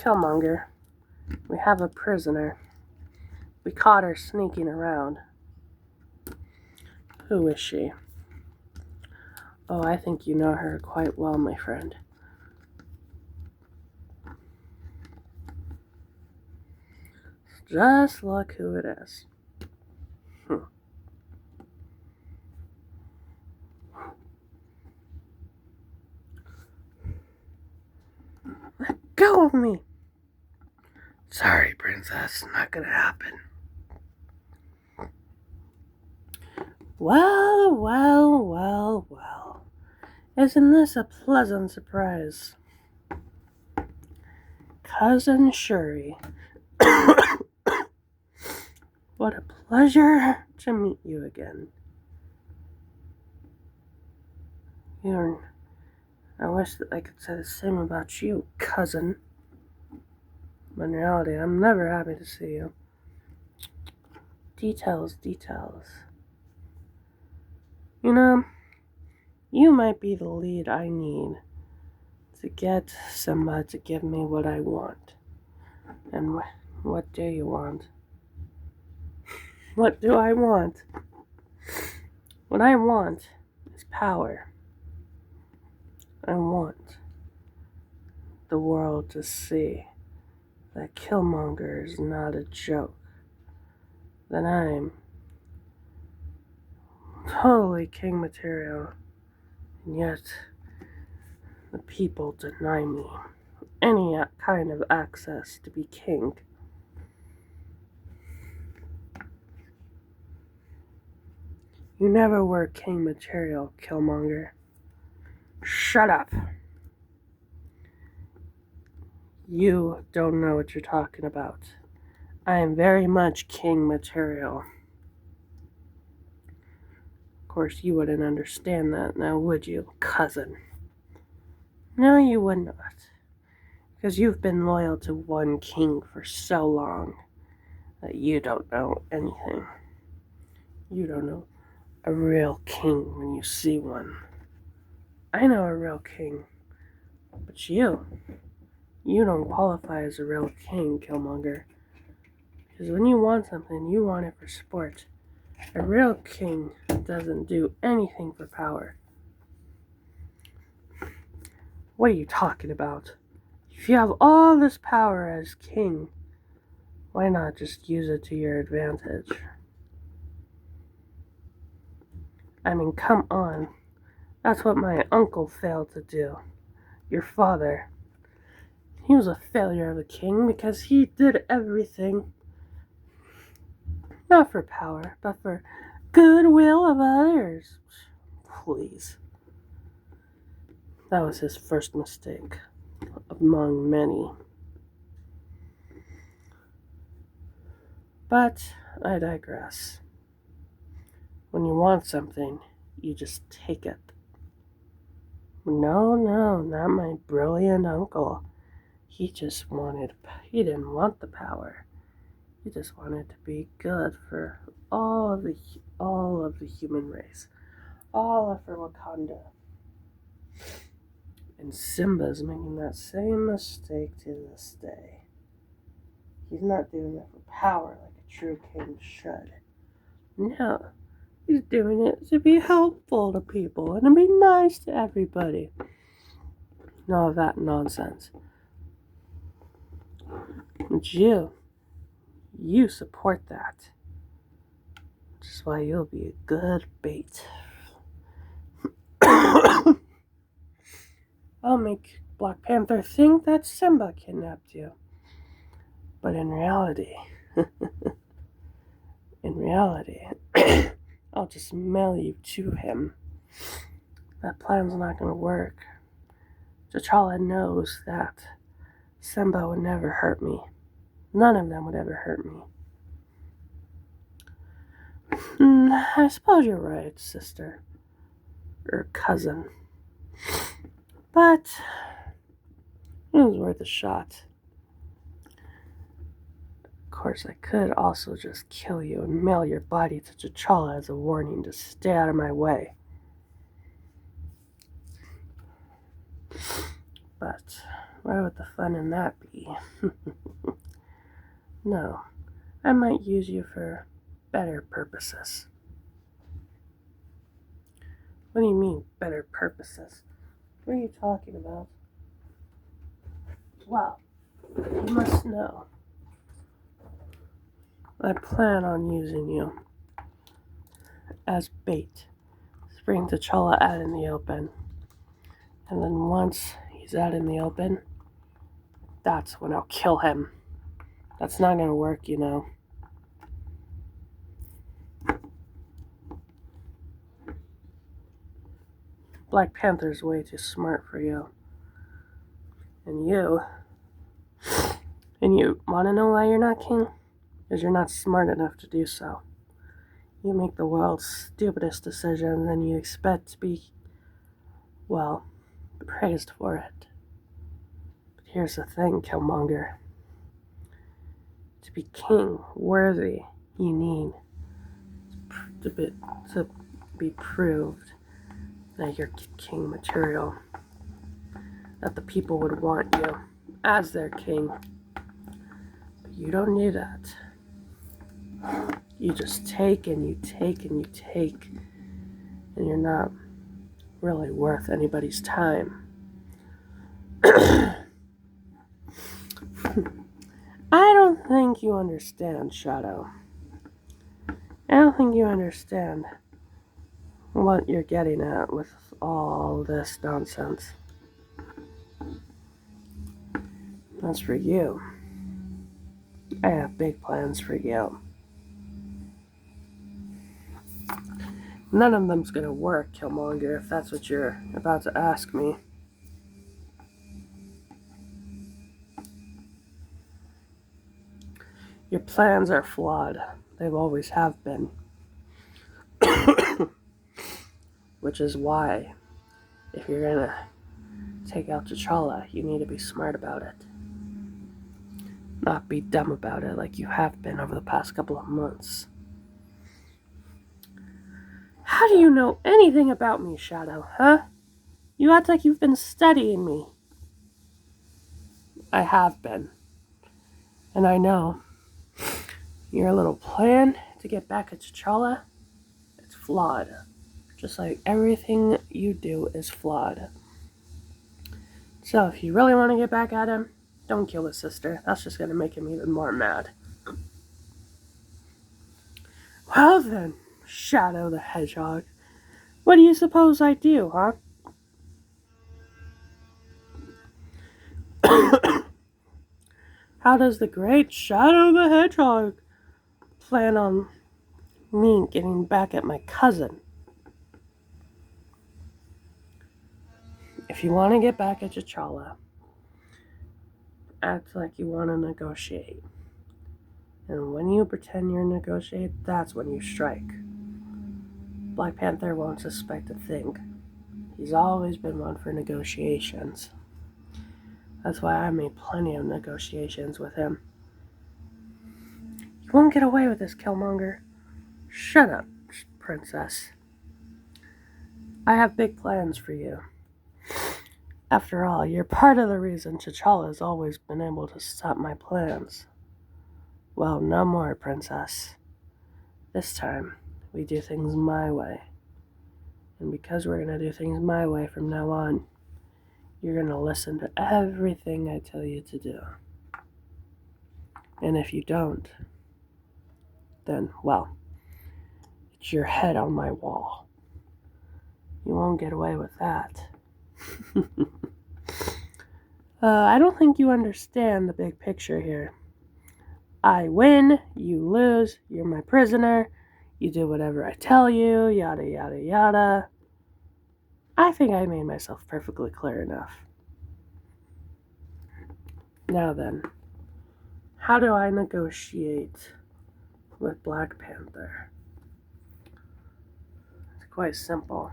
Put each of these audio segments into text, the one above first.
Killmonger, we have a prisoner. We caught her sneaking around. Who is she? Oh, I think you know her quite well, my friend. Just look who it is. Let go of me! Sorry, princess, not gonna happen. Well, well, well, well. Isn't this a pleasant surprise? Cousin Shuri. What a pleasure to meet you again. I wish that I could say the same about you, cousin. But in reality, I'm never happy to see you. Details. You know, you might be the lead I need to get Simba to give me what I want. And what do you want? What do I want? What I want is power. I want the world to see that Killmonger is not a joke. That I'm totally king material. And yet, the people deny me any kind of access to be king. You never were king material, Killmonger. Shut up. You don't know what you're talking about. I am very much king material. Of course, you wouldn't understand that now, would you, cousin? No, you would not. Because you've been loyal to one king for so long that you don't know anything. You don't know a real king when you see one. I know a real king, but you don't qualify as a real king, Killmonger. Because when you want something, you want it for sport. A real king doesn't do anything for power. What are you talking about? If you have all this power as king, why not just use it to your advantage? I mean, come on. That's what my uncle failed to do. Your father. He was a failure of a king because he did everything. Not for power, but for goodwill of others. Please. That was his first mistake, among many. But I digress. When you want something, you just take it. No, not my brilliant uncle. He didn't want the power. He just wanted to be good for all of the human race. All for Wakanda. And Simba's making that same mistake to this day. He's not doing it for power like a true king should. No, he's doing it to be helpful to people and to be nice to everybody. None of that nonsense. But you support that. Which is why you'll be a good bait. I'll make Black Panther think that Simba kidnapped you. But in reality, I'll just mail you to him. That plan's not going to work. T'Challa knows that Simba would never hurt me. None of them would ever hurt me. I suppose you're right, sister. Or cousin. But it was worth a shot. Of course, I could also just kill you and mail your body to T'Challa as a warning to stay out of my way. But Where would the fun in that be? No, I might use you for better purposes. What do you mean, better purposes? What are you talking about? Well, you must know. I plan on using you as bait to bring T'Challa out in the open. And then once he's out in the open, that's when I'll kill him. That's not gonna work, you know. Black Panther's way too smart for you. And you wanna know why you're not king? Because you're not smart enough to do so. You make the world's stupidest decisions and you expect to be, well, praised for it. But here's the thing, Killmonger. To be king worthy, you need to be proved that you're king material. That the people would want you as their king. But you don't need that. You just take and you take and you take, and you're not really worth anybody's time. I don't think you understand, Shadow. I don't think you understand what you're getting at with all this nonsense. That's for you. I have big plans for you. None of them's gonna work, Killmonger, if that's what you're about to ask me. Your plans are flawed. They've always have been. Which is why, if you're gonna take out T'Challa, you need to be smart about it. Not be dumb about it like you have been over the past couple of months. How do you know anything about me, Shadow, huh? You act like you've been studying me. I have been. And I know your little plan to get back at T'Challa, it's flawed. Just like everything you do is flawed. So if you really want to get back at him, don't kill his sister. That's just going to make him even more mad. Well then, Shadow the Hedgehog, what do you suppose I do, huh? How does the great Shadow the Hedgehog plan on me getting back at my cousin? If you want to get back at T'Challa, act like you want to negotiate. And when you pretend you're negotiating, that's when you strike. Black Panther won't suspect a thing. He's always been one for negotiations. That's why I made plenty of negotiations with him. You won't get away with this, Killmonger. Shut up, princess. I have big plans for you. After all, you're part of the reason T'Challa's always been able to stop my plans. Well, no more, princess. This time, we do things my way. And because we're going to do things my way from now on, you're going to listen to everything I tell you to do. And if you don't, then, well, it's your head on my wall. You won't get away with that. I don't think you understand the big picture here. I win, you lose, you're my prisoner, you do whatever I tell you, yada yada yada. I think I made myself perfectly clear enough. Now then, how do I negotiate with Black Panther? It's quite simple.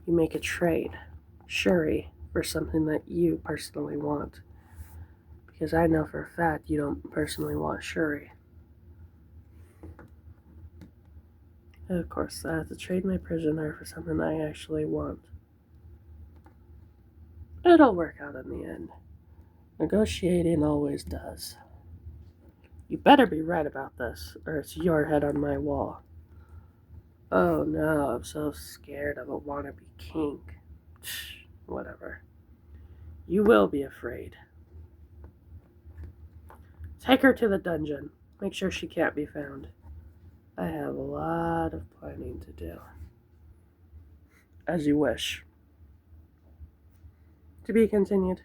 You make a trade, Shuri, for something that you personally want. Because I know for a fact you don't personally want Shuri. And of course, I have to trade my prisoner for something I actually want. It'll work out in the end. Negotiating always does. You better be right about this, or it's your head on my wall. Oh no, I'm so scared of a wannabe king. Whatever. You will be afraid. Take her to the dungeon. Make sure she can't be found. I have a lot of planning to do. As you wish. To be continued.